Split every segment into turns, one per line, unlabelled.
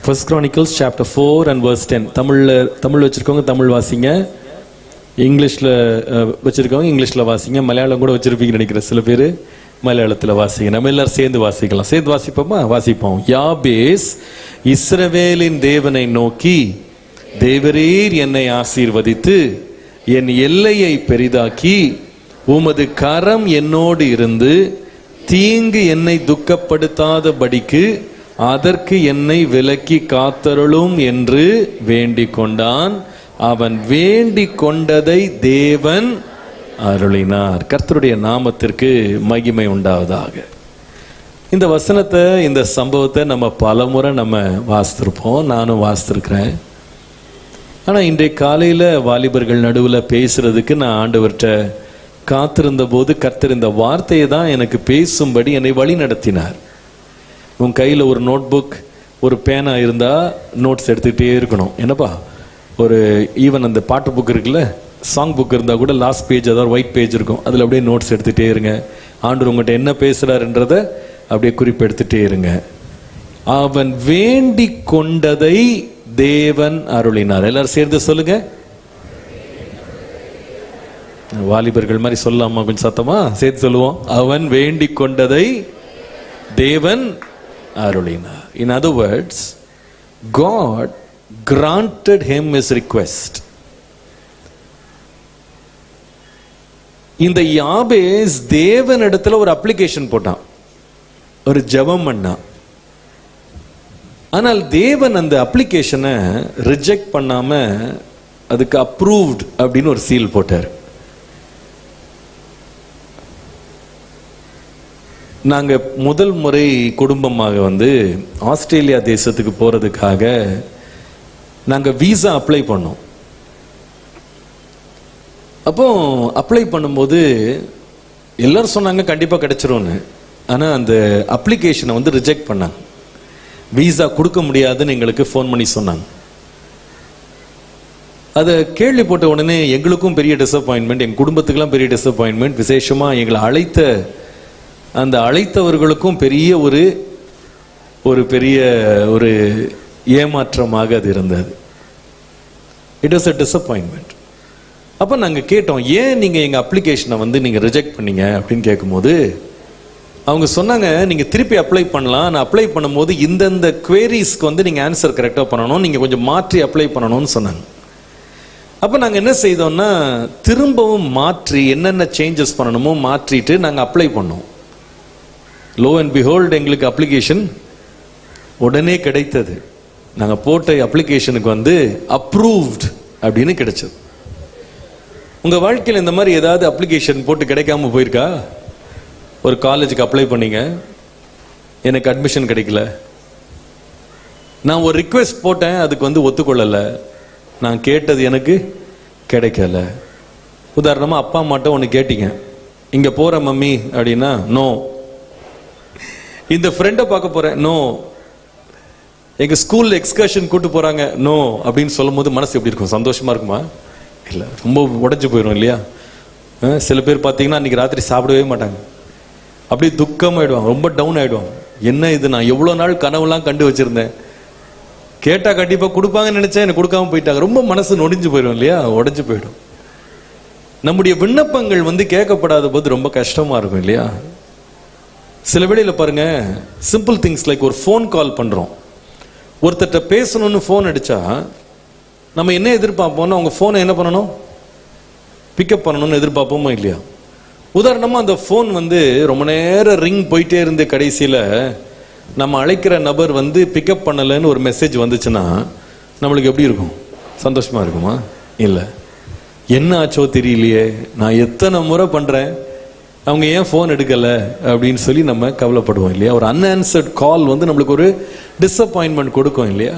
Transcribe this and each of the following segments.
First Chronicles chapter 4 and verse 10. Tamil வச்சிருக்கவங்க தமிழ் வாசிங்க, இங்கிலீஷில் வச்சுருக்கவங்க இங்கிலீஷில் வாசிங்க, மலையாளம் கூட வச்சுருப்பீங்கன்னு நினைக்கிறேன் சில பேர், மலையாளத்தில் வாசிங்க. நம்ம எல்லாரும் சேர்ந்து வாசிக்கலாம். சேர்ந்து வாசிப்போமா? வாசிப்போம். யாபேஸ் இஸ்ரவேலின் தேவனை நோக்கி, தேவரீர் என்னை ஆசீர்வதித்து என் எல்லையை பெரிதாக்கி உமது கரம் என்னோடு இருந்து தீங்கு என்னை துக்கப்படுத்தாதபடிக்கு அதற்கு என்னை விலக்கி காத்தருளும் என்று வேண்டிக் கொண்டான். அவன் வேண்டிக் கொண்டதை தேவன் அருளினார். கர்த்தருடைய நாமத்திற்கு மகிமை உண்டாவதாக. இந்த வசனத்தை, இந்த சம்பவத்தை நம்ம பலமுறை நம்ம வாசித்திருப்போம், நானும் வாசித்திருக்கிறேன். ஆனால் இன்றைய காலையில் வாலிபர்கள் நடுவில் பேசுறதுக்கு நான் ஆண்டவர்கிட்ட காத்திருந்த போது கர்த்தர் இந்த வார்த்தையை தான் எனக்கு பேசும்படி என்னை வழி நடத்தினார். உன் கையில் ஒரு நோட் புக், ஒரு பேனா இருந்தால் நோட்ஸ் எடுத்துக்கிட்டே இருக்கணும். என்னப்பா, ஒரு ஈவன் அந்த பாட்டு புக் இருக்குல்ல, சாங் புக் இருந்தால் கூட லாஸ்ட் பேஜ் அதாவது ஒயிட் பேஜ் இருக்கும், அதில் அப்படியே நோட்ஸ் எடுத்துகிட்டே இருங்க. ஆண்டவர் உங்கள்கிட்ட என்ன பேசுகிறாருன்றதை அப்படியே குறிப்பு எடுத்துகிட்டே இருங்க. அவன் வேண்டி கொண்டதை தேவன் அருளினார். எல்லாரும் சேர்ந்து சொல்லுங்க. வாலிபர்கள் மாதிரி சொல்லலாமா? கொஞ்சம் சத்தமா சேர்த்து சொல்லுவோம். அவன் வேண்டி கொண்டதை தேவன் அருளினார். In other words, God granted him his request. இந்த யாபேஸ் தேவனிடத்துல ஒரு அப்ளிகேஷன் போட்டான், ஒரு ஜெபம் பண்ணான். ஆனால் தேவன் அந்த அப்ளிகேஷனை ரிஜெக்ட் பண்ணாம அதுக்கு அப்ரூவ்ட் அப்படின்னு ஒரு சீல் போட்டார். நாங்கள் முதல் முறை குடும்பமாக ஆஸ்திரேலியா தேசத்துக்கு போகிறதுக்காக நாங்கள் வீசா அப்ளை பண்ணோம். அப்போ அப்ளை பண்ணும்போது எல்லாரும் சொன்னாங்க கண்டிப்பாக கிடைச்சிரும்னு. ஆனால் அந்த அப்ளிகேஷனை ரிஜெக்ட் பண்ணாங்க. வீசா கொடுக்க முடியாதுன்னு எங்களுக்கு ஃபோன் பண்ணி சொன்னாங்க. அதை கேள்வி போட்ட உடனே எங்களுக்கும் பெரிய டிசப்பாயின்மெண்ட், எங்கள் குடும்பத்துக்கெல்லாம் பெரிய டிசப்பாயின்மெண்ட். விசேஷமாக எங்களை அழைத்தவர்களுக்கும் பெரிய ஒரு ஏமாற்றமாக அது இருந்தது. It was a disappointment. அப்போ நாங்கள் கேட்டோம், ஏன் நீங்கள் எங்கள் அப்ளிகேஷனை நீங்கள் ரிஜெக்ட் பண்ணீங்க அப்படின்னு கேட்கும்போது அவங்க சொன்னாங்க, நீங்கள் திருப்பி அப்ளை பண்ணலாம், நான் அப்ளை பண்ணும்போது இந்தந்த குவேரிஸ்க்கு நீங்கள் ஆன்சர் கரெக்டாக பண்ணணும், நீங்கள் கொஞ்சம் மாற்றி அப்ளை பண்ணணும்னு சொன்னாங்க. அப்போ நாங்கள் என்ன செய்தோம்னா, திரும்பவும் மாற்றி என்னென்ன சேஞ்சஸ் பண்ணணுமோ மாற்றிட்டு நாங்கள் அப்ளை பண்ணோம். லோ அண்ட் பிஹோல்ட் எங்களுக்கு அப்ளிகேஷன் உடனே கிடைத்தது. நாங்கள் போட்ட அப்ளிகேஷனுக்கு அப்ரூவ்ட் அப்படின்னு கிடைச்சது. உங்கள் வாழ்க்கையில் இந்த மாதிரி ஏதாவது அப்ளிகேஷன் போட்டு கிடைக்காம போயிருக்கா? ஒரு காலேஜுக்கு அப்ளை பண்ணீங்க, எனக்கு அட்மிஷன் கிடைக்கல. நான் ஒரு ரிக்வெஸ்ட் போட்டேன், அதுக்கு ஒத்துக்கொள்ளலை, நான் கேட்டது எனக்கு கிடைக்கல. உதாரணமாக அப்பா அம்மாட்ட ஒன்று கேட்டீங்க, இங்கே போகிற மம்மி அப்படின்னா நோ. இந்த ஃப்ரெண்டை பார்க்க போகிறேன், நோ. எங்கள் ஸ்கூலில் எக்ஸ்கர்ஷன் கூட்டு போகிறாங்க, நோ அப்படின்னு சொல்லும் போது மனசு எப்படி இருக்கும்? சந்தோஷமாக இருக்குமா? இல்லை, ரொம்ப உடஞ்சி போயிடும் இல்லையா? சில பேர் பார்த்தீங்கன்னா அன்றைக்கி ராத்திரி சாப்பிடவே மாட்டாங்க, அப்படியே துக்கமாகிடுவாங்க, ரொம்ப டவுன் ஆகிடுவாங்க. என்ன இது, நான் எவ்வளோ நாள் கனவுலாம் கண்டு வச்சுருந்தேன், கேட்டால் கண்டிப்பாக கொடுப்பாங்கன்னு நினச்சேன், எனக்கு கொடுக்காம போயிட்டாங்க. ரொம்ப மனசு நொடிஞ்சு போயிடும் இல்லையா? உடஞ்சி போயிடும். நம்முடைய விண்ணப்பங்கள் கேட்கப்படாத போது ரொம்ப கஷ்டமாக இருக்கும் இல்லையா? சில வேளையில் பாருங்க, சிம்பிள் திங்ஸ் லைக் ஒரு ஃபோன் கால் பண்ணுறோம், ஒருத்தர்கிட்ட பேசணும்னு ஃபோன் அடித்தா நம்ம என்ன எதிர்பார்ப்போம்னா அவங்க ஃபோனை என்ன பண்ணணும், பிக்கப் பண்ணணும்னு எதிர்பார்ப்போமா இல்லையா? உதாரணமாக அந்த ஃபோன் ரொம்ப நேரம் ரிங் போயிட்டே இருந்து கடைசியில் நம்ம அழைக்கிற நபர் பிக்கப் பண்ணலைன்னு ஒரு மெசேஜ் வந்துச்சுன்னா நம்மளுக்கு எப்படி இருக்கும்? சந்தோஷமாக இருக்குமா? இல்லை. என்ன ஆச்சோ தெரியலையே, நான் எத்தனை முறை பண்ணுறேன், அவங்க ஏன் ஃபோன் எடுக்கலை அப்படின்னு சொல்லி நம்ம கவலைப்படுவோம் இல்லையா? ஒரு அன்ஆன்சர்ட் கால் நம்மளுக்கு ஒரு டிஸப்பாயின்மெண்ட் கொடுக்கும் இல்லையா?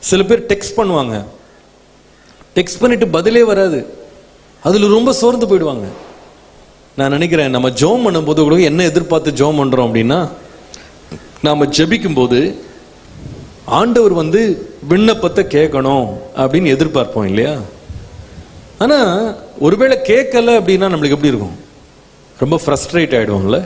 சில பேர் டெக்ஸ்ட் பண்ணுவாங்க, டெக்ஸ்ட் பண்ணிட்டு பதிலே வராது, அதில் ரொம்ப சோர்ந்து போயிடுவாங்க. நான் நினைக்கிறேன், நம்ம ஜெபம் பண்ணும்போது கூட என்ன எதிர்பார்த்து ஜெபம் பண்ணுறோம் அப்படின்னா, நாம் ஜெபிக்கும் போது ஆண்டவர் விண்ணப்பத்தை கேட்கணும் அப்படின்னு எதிர்பார்ப்போம் இல்லையா? ஆனால் ஒருவேளை கேட்கல அப்படின்னா நம்மளுக்கு எப்படி இருக்கும்? ரொம்ப ஃப்ரஸ்ட்ரேட் ஆகிடுவோம்ல,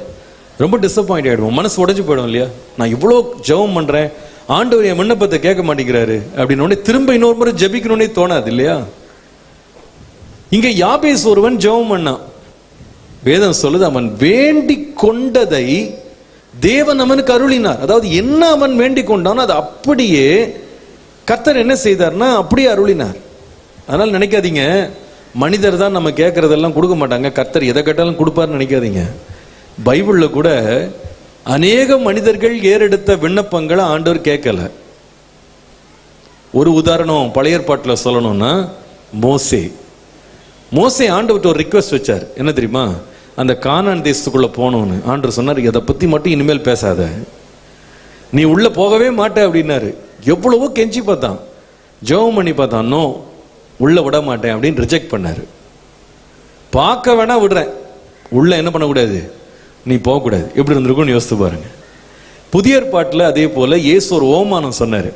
ரொம்ப டிசப்பாயிண்ட் ஆகிடுவோம், மனசு உடஞ்சி போயிடும் இல்லையா? நான் இவ்வளோ ஜெபம் பண்ணுறேன், ஆண்டவர் என் விண்ணப்பத்தை கேட்க மாட்டேங்கிறாரு அப்படின்னு திரும்ப இன்னொரு முறை ஜெபிக்கணும்னே தோணாது இல்லையா? இங்க யாபேஸ் ஒருவன் ஜெபம் பண்ணான். வேதம் சொல்லுது, அவன் வேண்டிக் கொண்டதை தேவன் அவனுக்கு அருளினார். அதாவது என்ன அவன் வேண்டிக் கொண்டானோ அது அப்படியே கர்த்தர் என்ன செய்தார்னா அப்படியே அருளினார். அதனால நினைக்காதீங்க மனிதர் தான் நம்ம கேட்கறதெல்லாம் கொடுக்க மாட்டாங்க, கர்த்தர் எதை கேட்டாலும் கொடுப்பார்னு நினைக்காதீங்க. பைபிள்ல கூட அநேக மனிதர்கள் ஏறெடுத்த விண்ணப்பங்களை ஆண்டவர் கேட்கல. ஒரு உதாரணம் பழைய ஏற்பாட்டில் சொல்லணும்னா மோசே ஆண்டவர்கிட்ட ஒரு ரிக்வெஸ்ட் வச்சார். என்ன தெரியுமா? அந்த கானான் தேசத்துக்குள்ள போனோன்னு ஆண்டவர் சொன்னார், இதை பத்தி மட்டும் இனிமேல் பேசாத, நீ உள்ள போகவே மாட்ட அப்படின்னாரு. எவ்வளவோ கெஞ்சி பார்த்தான், ஜெபம் பண்ணி பார்த்தான், நோ உள்ள விட மாட்டேன் அப்படின்னு ரிஜெக்ட் பண்ணாரு. பார்க்க வேணா விடுறேன், உள்ள என்ன பண்ணக்கூடாது, நீ போகக்கூடாது. எப்படி இருந்திருக்கும்னு யோசித்து பாருங்க. புதிய ஏற்பாட்டில் அதே போல இயேசு ஒரு ஓமானம் சொன்னார்.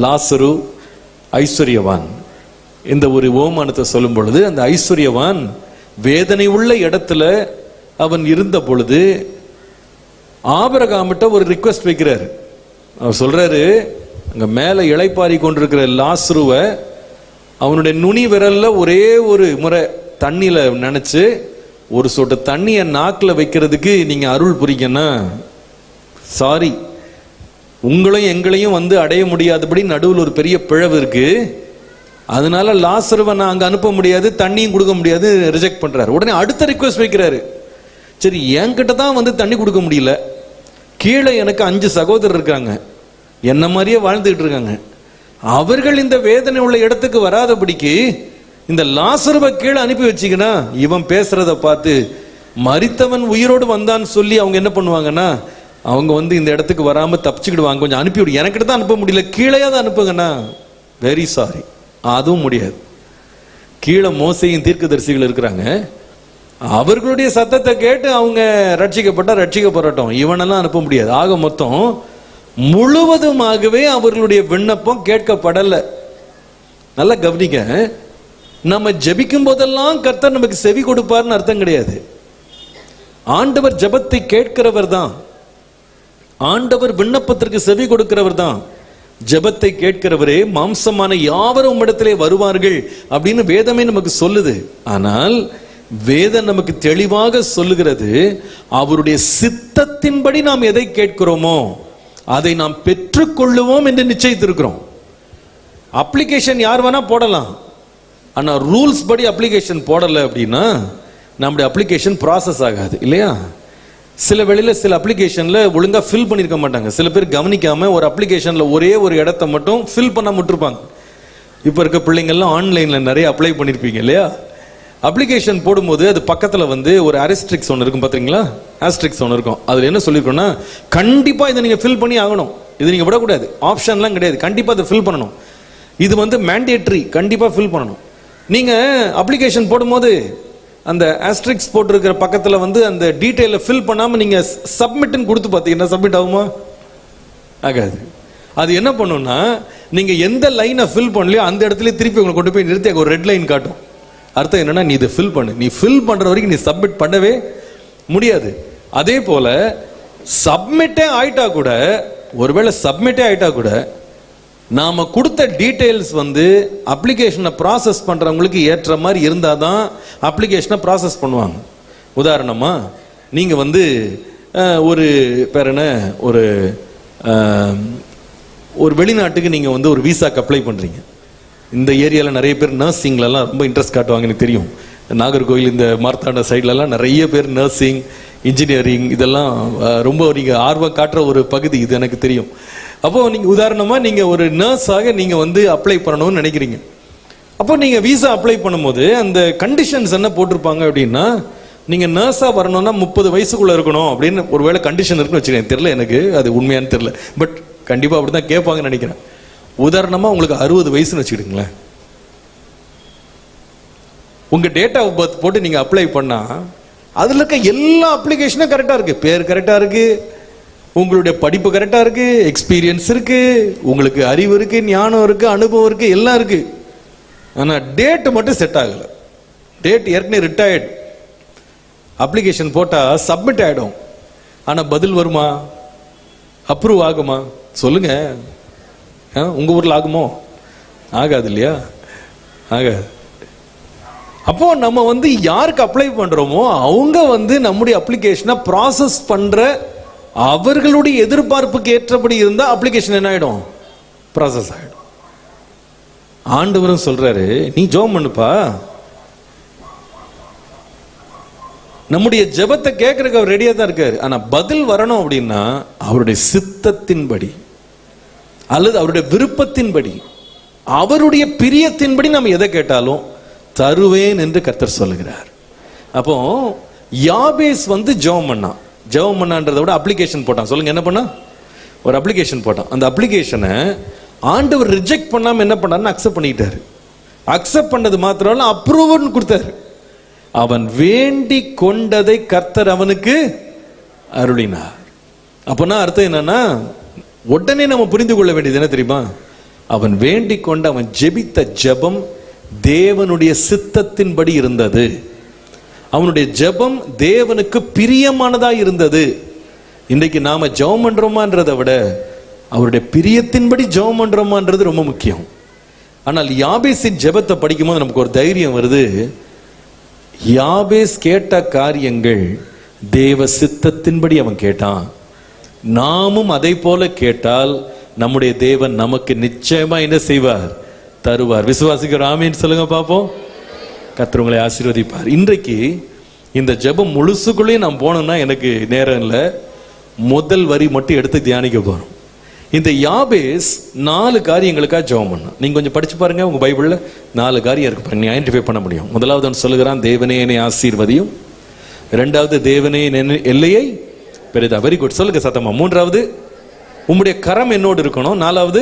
லாசரு ஐஸ்வர்யவான், இந்த ஒரு ஓமானத்தை சொல்லும் பொழுது அந்த ஐஸ்வர்யவான் வேதனை உள்ள இடத்துல அவன் இருந்த பொழுது ஆபிரகாமிட்ட ஒரு ரிக்வெஸ்ட் வைக்கிறாரு. அவர் சொல்றாரு, அங்க மேல இளைப்பாரி கொண்டிருக்கிற லாசருவை அவனுடைய நுனி விரல்ல ஒரே ஒரு முறை தண்ணியில நினைச்சு ஒரு சொட்டு தண்ணிய நாக்கில் வைக்கிறதுக்கு நீங்க அருள் புரிங்கன்னா, சாரி, உங்களையும் எங்களையும் வந்து அடைய முடியாதபடி நடுவில் ஒரு பெரிய பிழவு இருக்கு, அதனால லாசருவை நான் அங்க அனுப்ப முடியாது, தண்ணியும் கொடுக்க முடியாது, ரிஜெக்ட் பண்றாரு. உடனே அடுத்த ரிக்வெஸ்ட் வைக்கிறாரு, சரி என்கிட்ட தான் வந்து தண்ணி கொடுக்க முடியல, கீழே எனக்கு 5 சகோதரர் இருக்காங்க, என்ன மாதிரியே வாழ்ந்துகிட்டு இருக்காங்க, அவர்கள் இந்த வேதனை உள்ள இடத்துக்கு வராதபடிக்கு இந்த லாசருவை கீழே அனுப்பி வச்சிங்கன்னா, இவன் பேசுறத பார்த்து மரித்தவன் உயிரோடு வந்தான்னு சொல்லி அவங்க என்ன பண்ணுவாங்கன்னா, அவங்க வந்து இந்த இடத்துக்கு வராம தப்பிச்சுக்கிடுவாங்க, கொஞ்சம் அனுப்பிவிடு, எனக்கிட்ட தான் அனுப்ப முடியல, கீழேயாவது அனுப்புங்கண்ணா. வெரி சாரி, அதுவும் முடியாது. கீழே மோசையும் தீர்க்கதரிசிகள் இருக்கிறாங்க, அவர்களுடைய சத்தத்தை கேட்டு அவங்க ரட்சிக்கப்படட்டும், இவனெல்லாம் அனுப்ப முடியாது. ஆக மொத்தம் முழுவதுமாகவே அவர்களுடைய விண்ணப்பம் கேட்கப்படல. நல்லா கவனிக்க, நம்ம ஜெபிக்கும் போதெல்லாம் கர்த்தர் நமக்கு செவி கொடுப்பார்னு அர்த்தம் கிடையாது. ஆண்டவர் ஜெபத்தை கேட்கிறவர் தான், ஆண்டவர் விண்ணப்பத்திற்கு செவி கொடுக்கிறவர் தான். ஜெபத்தை கேட்கிறவரே மாம்சமான யாவரும் உம்மிடத்திலே வருவார்கள் அப்படின்னு வேதமே நமக்கு சொல்லுது. ஆனால் வேதம் நமக்கு தெளிவாக சொல்லுகிறது, அவருடைய சித்தத்தின்படி நாம் எதை கேட்கிறோமோ அதை நாம் பெற்றுக்கொள்ளுவோம் என்று நிச்சயித்திருக்கிறோம். அப்ளிகேஷன் யார் வேணா போடலாம், ஆனா ரூல்ஸ் படி அப்ளிகேஷன் போடல அப்படின்னா நம்முடைய அப்ளிகேஷன் ப்ராசஸ் ஆகாது இல்லையா? சில வேளையில சில அப்ளிகேஷன்ல ஒழுங்கா ஃபில் பண்ணிருக்க மாட்டாங்க. சில பேர் கவனிக்காம ஒரு அப்ளிகேஷன்ல ஒரே ஒரு இடத்தை மட்டும் ஃபில் பண்ண விட்டுருப்பாங்க. இப்ப இருக்க பிள்ளைங்கள்லாம் ஆன்லைன்ல நிறைய அப்ளை பண்ணிருப்பீங்க இல்லையா? அப்ளிகேஷன் போடும்போது அது பக்கத்துல வந்து ஒரு ஆஸ்டெரிக்ஸ் ஒன்று இருக்கும், பாத்தீங்களா? ஆஸ்டெரிக்ஸ் ஒன்று இருக்கும். அதுல என்ன சொல்லிருக்கோம்னா, கண்டிப்பா இதை நீங்க ஃபில் பண்ணி ஆகணும், இது நீங்க விடக்கூடாது, ஆப்ஷன்லாம் கிடையாது, கண்டிப்பா அதை ஃபில் பண்ணணும், இது வந்து மேண்டேட்டரி, கண்டிப்பா ஃபில் பண்ணணும். நீங்க அப்ளிகேஷன் போடும்போது அந்த ஆஸ்டெரிக்ஸ் போட்டிருக்கிற பக்கத்துல வந்து அந்த டீடைல ஃபில் பண்ணாம நீங்க சப்மிட்னு கொடுத்து பார்த்தீங்கன்னா சப்மிட் ஆகுமா? ஆகாது. அது என்ன பண்ணும்னா, நீங்க எந்த லைனை ஃபில் பண்ணலையோ அந்த இடத்துல திருப்பி உங்களை கொண்டு போய் நிறுத்தி ஒரு ரெட் லைன் காட்டும். அர்த்தம் என்னன்னா, நீ இதை ஃபில் பண்ணு, நீ ஃபில் பண்ற வரைக்கும் நீ சப்மிட் பண்ணவே முடியாது. அதே போல சப்மிட்டே ஆயிட்டா கூட, ஒருவேளை சப்மிட்டே ஆயிட்டா கூட நாம கொடுத்த டீடைல்ஸ் வந்து அப்ளிகேஷனை ப்ராசஸ் பண்றவங்களுக்கு ஏற்ற மாதிரி இருந்தாதான் அப்ளிகேஷனை ப்ராசஸ் பண்ணுவாங்க. உதாரணமா, நீங்க வந்து ஒரு பேர் என்ன, ஒரு வெளிநாட்டுக்கு நீங்க வந்து ஒரு விசாக்கு அப்ளை பண்றீங்க. இந்த ஏரியாவில் நிறைய பேர் நர்சிங்லலாம் ரொம்ப இன்ட்ரெஸ்ட் காட்டுவாங்க, எனக்கு தெரியும். நாகர்கோவில் இந்த மார்த்தாண்ட சைட்லலாம் நிறைய பேர் நர்சிங், இன்ஜினியரிங் இதெல்லாம் ரொம்ப நீங்கள் ஆர்வம் காட்டுற ஒரு பகுதி இது, எனக்கு தெரியும். அப்போ நீங்க உதாரணமா நீங்க ஒரு நர்ஸாக நீங்க வந்து அப்ளை பண்ணணும்னு நினைக்கிறீங்க. அப்போ நீங்க விசா அப்ளை பண்ணும்போது அந்த கண்டிஷன்ஸ் என்ன போட்டிருப்பாங்க அப்படின்னா, நீங்க நர்ஸா வரணும்னா 30 வயசுக்குள்ள இருக்கணும் அப்படின்னு ஒருவேளை கண்டிஷன் இருக்குன்னு வச்சுக்கேன், தெரியல எனக்கு அது உண்மையானு தெரியல, பட் கண்டிப்பா அப்படிதான் கேட்பாங்கன்னு நினைக்கிறேன். உதாரணமா உங்களுக்கு 60 வயசுன்னு வச்சுக்கிடுங்களேன், உங்க டேட் ஆஃப் பர்த் போட்டு நீங்க அப்ளை பண்ணா அதுல இருக்க எல்லா அப்ளிகேஷனும் கரெக்டா இருக்கு, பேர் கரெக்டா இருக்கு, உங்களுடைய படிப்பு கரெக்டா இருக்கு, எக்ஸ்பீரியன்ஸ் இருக்கு, உங்களுக்கு அறிவு இருக்கு, ஞானம் இருக்கு, அனுபவம் இருக்கு, எல்லாம் இருக்கு. ஆனா டேட் மட்டும் செட் ஆகல. டேட் ஏற்கனவே ரிட்டையர்ட். அப்ளிகேஷன் போட்டா சப்மிட் ஆயிடும், ஆனா பதில் வருமா, அப்ரூவ் ஆகுமா? சொல்லுங்க. உங்க ஊர்ல ஆகுமோ? ஆகாது இல்லையா? ஆகாது. அப்போ நம்ம யாருக்கு அப்ளை பண்றோமோ அவங்க நம்முடைய அப்ளிகேஷனை ப்ராசஸ் பண்ற அவர்களுடைய எதிர்பார்ப்புக்கு ஏற்றபடி இருந்தா அப்ளிகேஷன் என்ன ஆயிடும்? ப்ராசஸ் ஆயிடும். ஆண்டவரும் சொல்றாரு, நீ ஜெபம் பண்ணுப்பா. நம்முடைய ஜெபத்தை கேட்கறதுக்கு அவர் ரெடியா தான் இருக்காரு. ஆனா பதில் வரணும் அப்படின்னா அவருடைய சித்தத்தின்படி அல்லது அவருடைய விருப்பத்தின்படி அவருடைய பிரியத்தின்படி நம்ம எதை கேட்டாலும் தருவேன் என்று கர்த்தர் சொல்லுகிறார். அப்போ யாபேஸ் ஜெபம் பண்ணான். ஜெபம் பண்ணான்றதை விட அப்ளிகேஷன் போட்டான். சொல்லுங்க, என்ன பண்ணா? ஒரு அப்ளிகேஷன் போட்டான். அந்த அப்ளிகேஷனை ஆண்டவர் ரிஜெக்ட் பண்ணாம என்ன பண்ணாருன்னு அக்செப்ட் பண்ணிட்டாரு. அக்செப்ட் பண்ணது மாத்திரம் இல்ல, அப்ரூவல் கொடுத்தாரு. அவன் வேண்டி கொண்டதை கர்த்தர் அவனுக்கு அருளினார். அப்போனா அர்த்தம் என்னன்னா, உடனே நம்ம புரிந்து கொள்ள வேண்டியது என்ன தெரியுமா? அவன் வேண்டிக் கொண்டு அவன் ஜெபித்த ஜெபம் தேவனுடைய சித்தத்தின்படி இருந்தது. அவனுடைய ஜெபம் தேவனுக்கு பிரியமானதா இருந்தது. இன்றைக்கு நாம ஜெபம் பண்றோமான்றதை விட அவருடைய பிரியத்தின்படி ஜெபம் பண்றோமான்றது ரொம்ப முக்கியம். ஆனால் யாபேசின் ஜெபத்தை படிக்கும் போது நமக்கு ஒரு தைரியம் வருது. யாபேஸ் கேட்ட காரியங்கள் தேவ சித்தத்தின்படி அவன் கேட்டான். நாமும் அதை போல கேட்டால் நம்முடைய தேவன் நமக்கு நிச்சயமா என்ன செய்வார்? தருவார். விசுவாசிக்கிற ஆமீன் சொல்லுங்க பாப்போம். கர்த்தர் உங்களை ஆசீர்வதிப்பார். இன்றைக்கு இந்த ஜெபம் முழுசுக்குள்ளேயும் நான் போனோம்னா எனக்கு நேரம் இல்லை. முதல் வரி மட்டும் எடுத்து தியானிக்க போறோம். இந்த யாபேஸ் 4 காரியங்களுக்காக ஜெபம் பண்ணான். நீங்க கொஞ்சம் படிச்சு பாருங்க, உங்க பைபிள்ல 4 காரியம் இருக்கு பாருங்க, ஐடென்டிஃபை பண்ண முடியும். முதலாவது அவன் சொல்லுகிறான், தேவனே என்னை ஆசீர்வதியும். இரண்டாவது, தேவனே என் எல்லையை பெரிதா. வெரி குட், சொல்லுங்க சத்தமா. மூன்றாவது, உம்முடைய கரம் என்னோடு இருக்கணும். நாலாவது,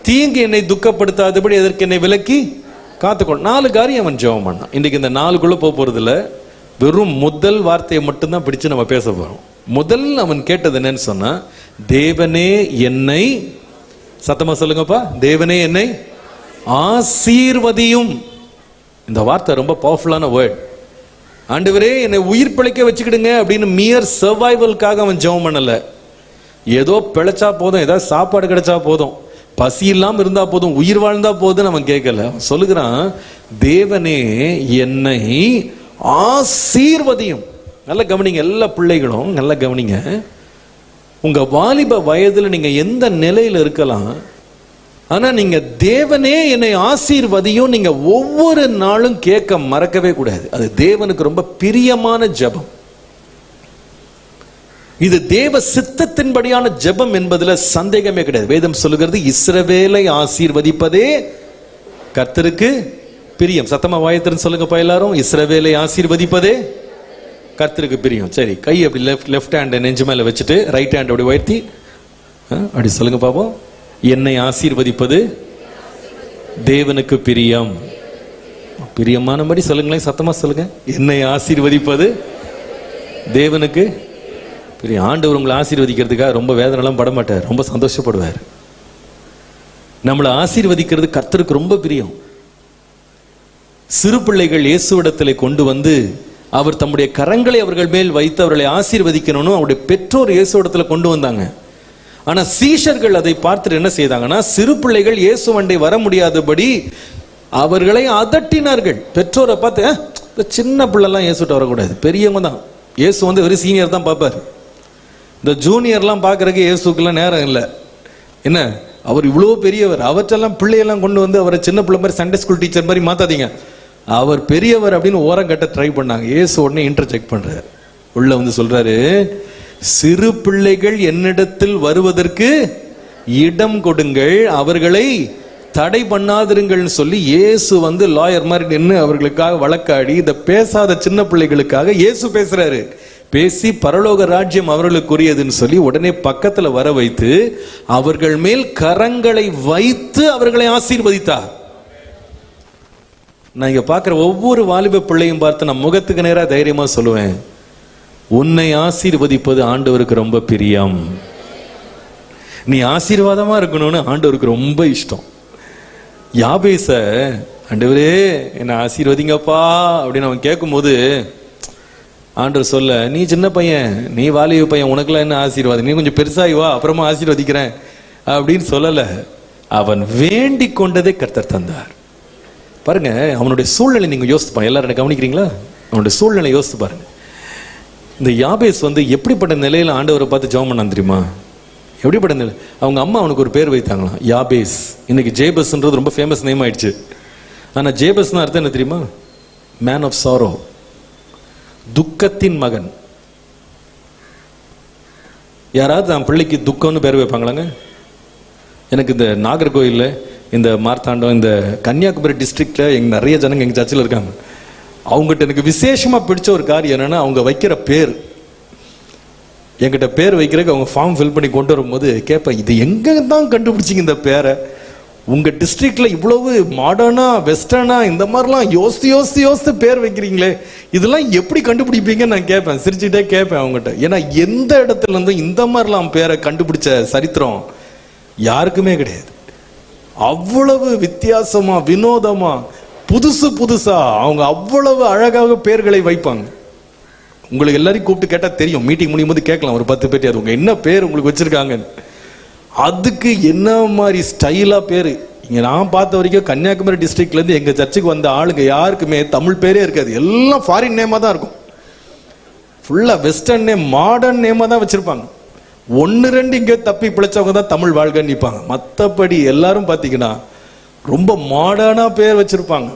தீங்கு என்னை துக்கப்படுத்தாதபடி எதற்கு என்னை விலக்கி காத்துக்கொள். 4 காரியம் அவன் ஜெபம் பண்ணான். இன்னைக்கு இந்த 4க்குள்ள போறது இல்ல, வெறும் முதல் வார்த்தையை மட்டும்தான் பிடிச்சு நம்ம பேச போறோம். முதல் அவன் கேட்டது என்னன்னு சொன்னா, தேவனே என்னை, சத்தமா சொல்லுங்கப்பா, தேவனே என்னை ஆசீர்வதியும். இந்த வார்த்தை ரொம்ப பவர்ஃபுல்லான வேர்ட். ஆண்டவரே என்னை உயிர் பிழைக்க வச்சுக்கிடுங்க அப்படின்னு மியர் சர்வைவல்காக அவன் ஜெபம் பண்ணல. ஏதோ பிழைச்சா போதும், ஏதாவது சாப்பாடு கிடைச்சா போதும், பசி இல்லாம இருந்தா போதும், உயிர் வாழ்ந்தா போதும் அவன் கேட்கல. சொல்லுகிறான், தேவனே என்னை ஆசீர்வதியும். நல்ல கவனிங்க, எல்லா பிள்ளைகளும் நல்ல கவனிங்க. உங்க வாலிப வயதுல நீங்க எந்த நிலையில இருக்கலாம், ஆனா நீங்க தேவனே என்னை ஆசீர்வதியும் நீங்க ஒவ்வொரு நாளும் கேட்க மறக்கவே கூடாது. அது தேவனுக்கு ரொம்ப பிரியமான ஜெபம். இது தேவ சித்தத்தின்படியான ஜெபம் என்பதுல சந்தேகமே கிடையாது. வேதம் சொல்லுகிறது, இஸ்ரவேலை ஆசீர்வதிப்பதே கர்த்தருக்கு பிரியம். சத்தமா வாயத்திறன் சொல்லுங்கப்பா எல்லாரும், இஸ்ரவேலை ஆசீர்வதிப்பதே கர்த்தருக்கு பிரியம். சரி, கை அப்படி லெஃப்ட் ஹேண்ட் நெஞ்சு மேல வச்சுட்டு ரைட் ஹேண்ட் அப்படி உயர்த்தி அப்படி சொல்லுங்க பாப்போம். என்னை ஆசீர்வதிப்பது தேவனுக்கு பிரியம். பிரியமானபடி சொல்லுங்களேன், சத்தமா சொல்லுங்க. என்னை ஆசீர்வதிப்பது தேவனுக்கு பிரியம். ஆண்டவர் உங்களை ஆசீர்வதிக்கிறதுக்காக ரொம்ப வேதனைலாம் பட மாட்டார், ரொம்ப சந்தோஷப்படுவார். நம்மளை ஆசீர்வதிக்கிறது கர்த்தருக்கு ரொம்ப பிரியம். சிறு பிள்ளைகள் இயேசுவிடத்தில் கொண்டு வந்து அவர் தம்முடைய கரங்களை அவர்கள் மேல் வைத்து அவர்களை ஆசீர்வதிக்கணும்னு அவருடைய பெற்றோர் இயேசுவிடத்தில் கொண்டு வந்தாங்க. ஆனா சீஷர்கள் அதை பார்த்துட்டு என்ன செய்தாங்கன்னா, சிறு பிள்ளைகள் இயேசுவண்டை வர முடியாதபடி அவர்களை அதட்டினார்கள். பெற்றோரை பார்த்து, சின்ன பிள்ளைலாம் இயேசுட்ட வரக்கூடாது, பெரியவங்க தான். இயேசு வெறும் சீனியர் தான் பார்ப்பார். இந்த ஜூனியர்லாம் பார்க்கறதுக்கு இயேசுக்கெல்லாம் நேரம் இல்லை. என்ன, அவர் இவ்வளோ பெரியவர், அவற்றெல்லாம் பிள்ளையெல்லாம் கொண்டு வந்து அவரை சின்ன பிள்ளை மாதிரி சண்டே ஸ்கூல் டீச்சர் மாதிரி மாத்தாதீங்க, அவர் பெரியவர் அப்படின்னு ஓரம் கட்ட ட்ரை பண்ணாங்க. இயேசு உடனே இன்டர்ஜெக்ட் பண்றாரு, உள்ள சொல்றாரு, சிறு பிள்ளைகள் என்னிடத்தில் வருவதற்கு இடம் கொடுங்கள், அவர்களை தடை பண்ணாதிருங்கள்னு சொல்லி இயேசு லாயர் மாதிரி நின்று அவர்களுக்காக வழக்காடி இதை பேசாத சின்ன பிள்ளைகளுக்காக இயேசு பேசுறாரு. பேசி பரலோக ராஜ்யம் அவர்களுக்குரியதுன்னு சொல்லி உடனே பக்கத்துல வர வைத்து அவர்கள் மேல் கரங்களை வைத்து அவர்களை ஆசீர்வதித்தார். நான் இங்க பார்க்கிற ஒவ்வொரு வாலிப பிள்ளையும் பார்த்து நான் முகத்துக்கு நேரா தைரியமா சொல்லுவேன், உன்னை ஆசீர்வதிப்பது ஆண்டவருக்கு ரொம்ப பிரியம். நீ ஆசீர்வாதமா இருக்கணும்னு ஆண்டவருக்கு ரொம்ப இஷ்டம். யாபேச, ஆண்டவரே என்ன ஆசீர்வதிங்கப்பா அப்படின்னு அவன் கேட்கும் போது ஆண்டவர் சொல்ல, நீ சின்ன பையன், நீ வாலிப பையன், உனக்குலாம் என்ன ஆசீர்வாதம், நீ கொஞ்சம் பெருசாகி வா அப்புறமா ஆசீர்வதிக்கிறேன் அப்படின்னு சொல்லல. அவன் வேண்டிக் கொண்டதை கர்த்தர் தந்தார். பாருங்க, அவனுடைய சூழ்நிலை நீங்க யோசித்து பாருங்க. எல்லாரும் கவனிக்கிறீங்களா? அவனுடைய சூழ்நிலை யோசித்து பாருங்க. இந்த யாபேஸ் எப்படிப்பட்ட நிலையில ஆண்டவரை பார்த்து ஜெபம் பண்ணான் தெரியுமா? எப்படிப்பட்ட நிலை? அவங்க அம்மா அவனுக்கு ஒரு பேர் வைத்தாங்களாம், யாபேஸ். இன்னைக்கு ஜேபஸ்ன்றது ரொம்ப ஃபேமஸ் நேம் ஆயிடுச்சு. ஆனா ஜேபஸ்னா அர்த்தம் என்ன தெரியுமா? மேன் ஆஃப் சாரோ, துக்கத்தின் மகன். யாராவது தன் பிள்ளைக்கு துக்கம்னு பேர் வைப்பாங்களாங்க? எனக்கு இந்த நாகர்கோயிலில், இந்த மார்த்தாண்டம், இந்த கன்னியாகுமரி டிஸ்ட்ரிக்ட்ல நிறைய ஜனங்க எங்க சர்ச்சில் இருக்காங்க. அவங்ககிட்ட எனக்கு விசேஷமா பிடிச்ச ஒரு காரியம் என்னன்னா, அவங்க வைக்கிற பேர், என்கிட்ட பேர் வைக்கிறதுக்கு அவங்க ஃபார்ம் ஃபில் பண்ணி கொண்டு வரும்போது கேட்பேன், இது எங்க தான் கண்டுபிடிச்சிங்க இந்த பேரை? உங்க டிஸ்ட்ரிக்ட்ல இவ்வளவு மாடர்னா வெஸ்டர்னா இந்த மாதிரிலாம் யோசித்து பேர் வைக்கிறீங்களே, இதெல்லாம் எப்படி கண்டுபிடிப்பீங்கன்னு நான் கேட்பேன். சிரிச்சுட்டே கேட்பேன் அவங்ககிட்ட. ஏன்னா எந்த இடத்துல இருந்து இந்த மாதிரிலாம் பேரை கண்டுபிடிச்ச சரித்திரம் யாருக்குமே கிடையாது. அவ்வளவு வித்தியாசமா, வினோதமா, புதுசா அவங்க அவ்வளவு அழகாக பேர்களை வைப்பாங்க. உங்களுக்கு எல்லாரையும் கூப்பிட்டு கேட்டா தெரியும், மீட்டிங் முடியும் போது கேட்கலாம் ஒரு 10 பேர், உங்க என்ன பேர் உங்களுக்கு வச்சிருக்காங்க, அதுக்கு என்ன மாதிரி ஸ்டைலா பேரு. இங்க நான் பார்த்த வரைக்கும் கன்னியாகுமரி டிஸ்ட்ரிக்ட்ல இருந்து எங்க சர்ச்சுக்கு வந்த ஆளுங்க யாருக்குமே தமிழ் பேரே இருக்காது. எல்லாம் ஃபாரின் நேமா தான் இருக்கும். ஃபுல்லா வெஸ்டர்ன் நேம், மாடர்ன் நேமா தான் வச்சிருப்பாங்க. 1-2 இங்க தப்பி பிழைச்சவங்க தான் தமிழ் வாழ்க நிற்பாங்க. மற்றபடி எல்லாரும் பாத்தீங்கன்னா ரொம்ப மாடர்னா பேர் வச்சிருப்பாங்க.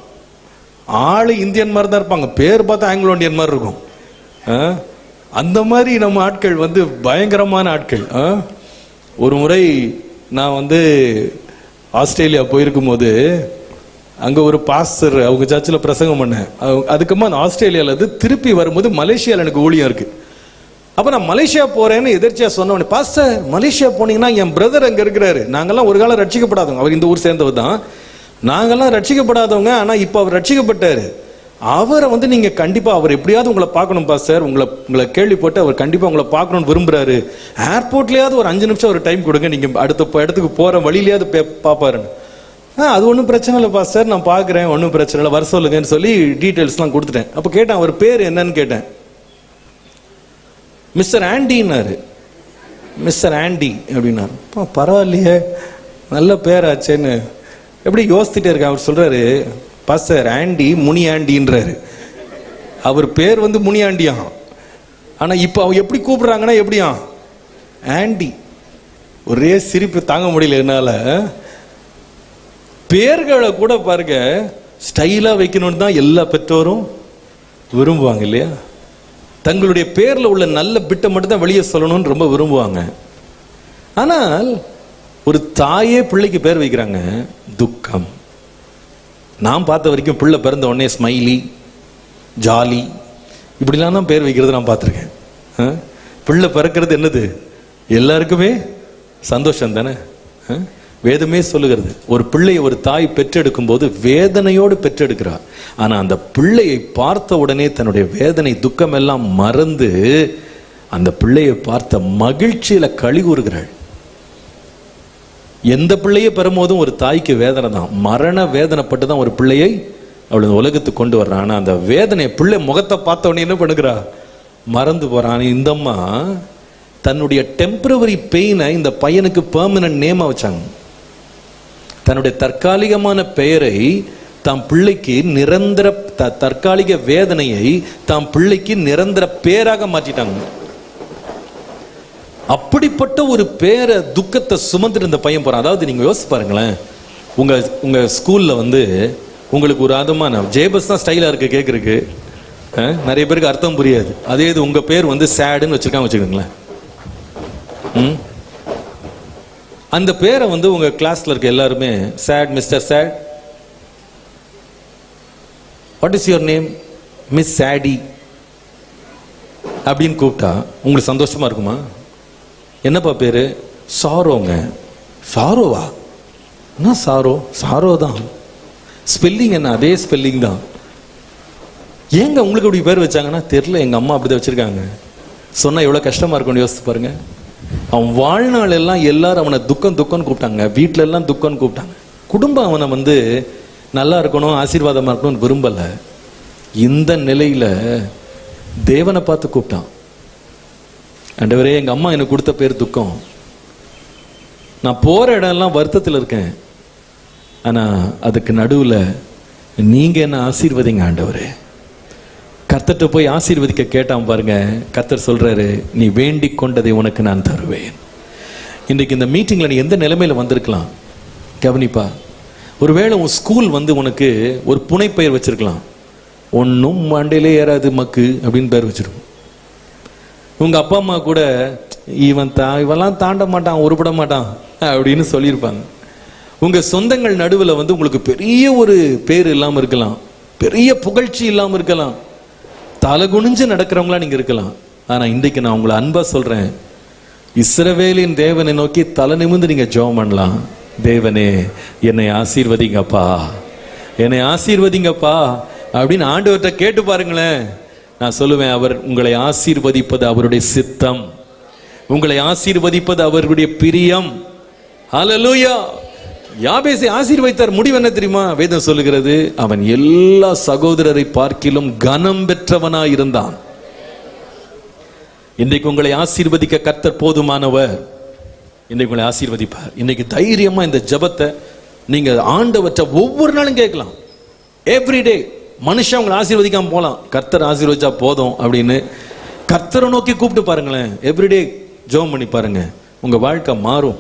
ஆளு இந்தியன் மாதிரி தான் இருப்பாங்க, பேர் பார்த்தா ஆங்கிலோ இந்தியன் மாதிரி இருக்கும். அந்த மாதிரி நம்ம ஆட்கள் பயங்கரமான ஆட்கள். ஒரு முறை நான் ஆஸ்திரேலியா போயிருக்கும் போது அங்க ஒரு பாஸ்டர் அவங்க சர்ச்சில் பிரசங்கம் பண்ணேன். அதுக்கப்புறமா அந்த ஆஸ்திரேலியால திருப்பி வரும்போது மலேசியாவில் எனக்கு ஊழியம் இருக்கு. அப்ப நான் மலேசியா போறேன்னு எதிர்ச்சியா சொன்ன, பாஸ்டர் மலேசியா போனீங்கன்னா என் பிரதர் அங்க இருக்கிறாரு, நாங்கெல்லாம் ஒரு காலம் ரட்சிக்கப்படாதவங்க, அவர் இந்த ஊர் சேர்ந்தவர் தான், நாங்கெல்லாம் ரட்சிக்கப்படாதவங்க, ஆனா இப்ப அவர் ரட்சிக்கப்பட்டாரு, அவரை நீங்க கண்டிப்பா அவர் எப்படியாவது உங்களை பார்க்கணும் பாஸ்டர், உங்களை கேள்விப்பட்டு அவர் கண்டிப்பா உங்களை பார்க்கணும்னு விரும்புறாரு, ஏர்போர்ட்லயாவது ஒரு 5 நிமிஷம் ஒரு டைம் கொடுங்க, நீங்க அடுத்த இடத்துக்கு போற வழியிலேயாவது பாப்பாருன்னு. அது ஒன்றும் பிரச்சனை இல்லை பாஸ்டர், நான் பாக்குறேன், ஒன்றும் பிரச்சனை இல்லை, வர சொல்லுங்கன்னு சொல்லி டீட்டெயில்ஸ்லாம் கொடுத்துட்டேன். அப்ப கேட்டேன், அவர் பேர் என்னன்னு கேட்டேன். மிஸ்டர் ஆண்டின்னாரு. மிஸ்டர் ஆண்டி அப்படின்னாரு. பரவாயில்லையே, நல்ல பேராச்சேன்னு எப்படி யோசிச்சுட்டே இருக்கேன். அவர் சொல்றாரு, பாஸ்டர் ஆண்டி முனியாண்டின்றாரு. அவர் பேர் முனியாண்டியா, ஆனா இப்ப அவங்க எப்படி கூப்பிடுறாங்கன்னா எப்படியா ஆண்டி. ஒரே சிரிப்பு தாங்க முடியல என்னால. பேர்களை கூட பாருங்க ஸ்டைலா வைக்கணும்னு தான் எல்லா பெற்றோரும் விரும்புவாங்க இல்லையா? தங்களுடைய பேர்ல உள்ள நல்ல பிட்டை மட்டும் தான் வெளியே சொல்லணும்னு ரொம்ப விரும்புவாங்க. ஆனால் ஒரு தாயே பிள்ளைக்கு பேர் வைக்கிறாங்க துக்கம். நான் பார்த்த வரைக்கும் பிள்ளை பிறந்த உடனே ஸ்மைலி, ஜாலி இப்படிலாம் தான் பேர் வைக்கிறது நான் பார்த்துருக்கேன். பிள்ளை பிறக்கிறது என்னது, எல்லாருக்குமே சந்தோஷம் தானே. வேதமே சொல்லுகிறது, ஒரு பிள்ளையை ஒரு தாய் பெற்றெடுக்கும் போது வேதனையோடு பெற்றெடுக்கிறார். ஆனா அந்த பிள்ளையை பார்த்த உடனே தன்னுடைய வேதனை துக்கம் எல்லாம் மறந்து அந்த பிள்ளையை பார்த்த மகிழ்ச்சியில களி கூறுகிறாள். எந்த பிள்ளையை பெறும்போதும் ஒரு தாய்க்கு வேதனை தான், மரண வேதனைப்பட்டு தான் ஒரு பிள்ளையை அவளை உலகத்துக்கு கொண்டு வர்றான். ஆனா அந்த வேதனை பிள்ளை முகத்தை பார்த்த உடனே என்ன பண்ணுகிறா, மறந்து போறான். இந்த அம்மா தன்னுடைய டெம்பரவரி பெயினை இந்த பையனுக்கு பெர்மனன்ட் நேமா வச்சாங்க. தன்னுடைய தற்காலிகமான பெயரை தாம் பிள்ளைக்கு நிரந்தர, தற்காலிக வேதனையை தாம் பிள்ளைக்கு நிரந்தர பேராக மாற்றிட்டாங்க. அப்படிப்பட்ட ஒரு பேரை துக்கத்தை சுமந்துட்டு இந்த பையன் போறான். அதாவது நீங்க யோசிச்சு பாருங்களேன், உங்க ஸ்கூல்ல உங்களுக்கு ஒரு ஆதமான ஜேபஸ் தான் ஸ்டைலா இருக்கு கேட்கறதுக்கு, நிறைய பேருக்கு அர்த்தம் புரியாது. அதே இது உங்க பேர் சேடுன்னு வச்சிருக்காங்க வச்சுக்கோங்களேன். அந்த பேரை உங்க கிளாஸ்ல இருக்க எல்லாருமே Chad, mister Chad, what is your name, miss சேடி அப்படின்னு கூப்பிட்டா உங்களுக்கு சந்தோஷமா இருக்குமா? என்னப்பா பேரு? சாரோங்க. சாரோவா? என்ன சாரோ? சாரோ தான். ஸ்பெல்லிங் என்ன? அதே ஸ்பெல்லிங் தான். ஏங்க உங்களுக்கு அப்படி பேர் வச்சாங்கன்னா தெரியல, எங்க அம்மா அப்படிதான் வச்சிருக்காங்க. சொன்னா எவ்வளவு கஷ்டமா இருக்கும்னு யோசித்து பாருங்க. அவன் வாழ்நாள் எல்லாம் எல்லாரும் அவனை துக்கம் கூப்பிட்டாங்க, வீட்டுல எல்லாம் துக்கம் கூப்பிட்டாங்க. குடும்பம் அவனை நல்லா இருக்கணும், ஆசீர்வாதமா இருக்கணும்னு விரும்பல. இந்த நிலையில தேவனை பார்த்து கூப்பிட்டான். ஆண்டவரே, எங்க அம்மா எனக்கு கொடுத்த பேர் துக்கம், நான் போற இடம்லாம் வருத்தத்தில் இருக்கேன், ஆனா அதுக்கு நடுவுல நீங்க என்ன ஆசீர்வதிங்க ஆண்டவரே. கர்த்தர்ட்ட போய் ஆசீர்வதிக்க கேட்டான் பாருங்க. கர்த்தர் சொல்றாரு, நீ வேண்டிக் கொண்டதை உனக்கு நான் தருவேன். இன்றைக்கு இந்த மீட்டிங்ல நீ எந்த நிலைமையில வந்திருக்கலாம் கவனிப்பா. ஒருவேளை உன் ஸ்கூல் உனக்கு ஒரு புனைப்பெயர் வச்சிருக்கலாம். ஒன்னும் மண்டையிலே ஏறாது மக்கு அப்படின்னு பேர் வச்சிருக்கும். உங்க அப்பா அம்மா கூட இவெல்லாம் தாண்ட மாட்டான், உருப்பட மாட்டான் அப்படின்னு சொல்லியிருப்பாங்க. உங்க சொந்தங்கள் நடுவில் உங்களுக்கு பெரிய ஒரு பேர் இல்லாம இருக்கலாம், பெரிய புகழ்ச்சி இல்லாம இருக்கலாம், தலை குனிஞ்சு நடக்கிறவங்களா நீங்க இருக்கலாம். ஆனா இன்றைக்கு நான் உங்களை அன்பா சொல்றேன், இஸ்ரவேலின் தேவனை நோக்கி தலை நிமிர்ந்து நீங்க ஜெபம் பண்ணலாம். தேவனே என்னை ஆசீர்வதிங்கப்பா, என்னை ஆசீர்வதிங்கப்பா அப்படின்னு ஆண்டவர்கிட்ட கேட்டு பாருங்களேன். நான் சொல்லுவேன், அவர் உங்களை ஆசீர்வதிப்பது அவருடைய சித்தம், உங்களை ஆசீர்வதிப்பது அவருடைய பிரியம். ஹல்லேலூயா. யாபேசை ஆசீர்வதித்தார். முடிவு என்ன தெரியுமா? வேதம் சொல்லுகிறது, அவன் எல்லா சகோதரரை பார்க்கிலும் கனம் பெற்றவனாய் இருந்தான். இன்றைக்கு உங்களை ஆசீர்வதிக்க கர்த்தர் போதுமானவர். இன்றைக்கு உங்களை ஆசீர்வதிப்பார். இன்னைக்கு தைரியமா இந்த ஜெபத்தை நீங்க ஆண்டவற்றை ஒவ்வொரு நாளும் கேட்கலாம். எவ்ரிடே மனுஷன் உங்களை ஆசீர்வதிக்காம போலாம், கர்த்தர் ஆசீர்வதிச்சா போதும் அப்படின்னு கர்த்தரை நோக்கி கூப்பிட்டு பாருங்களேன். எவ்ரிடே ஜெபம் பண்ணி பாருங்க, உங்க வாழ்க்கை மாறும்.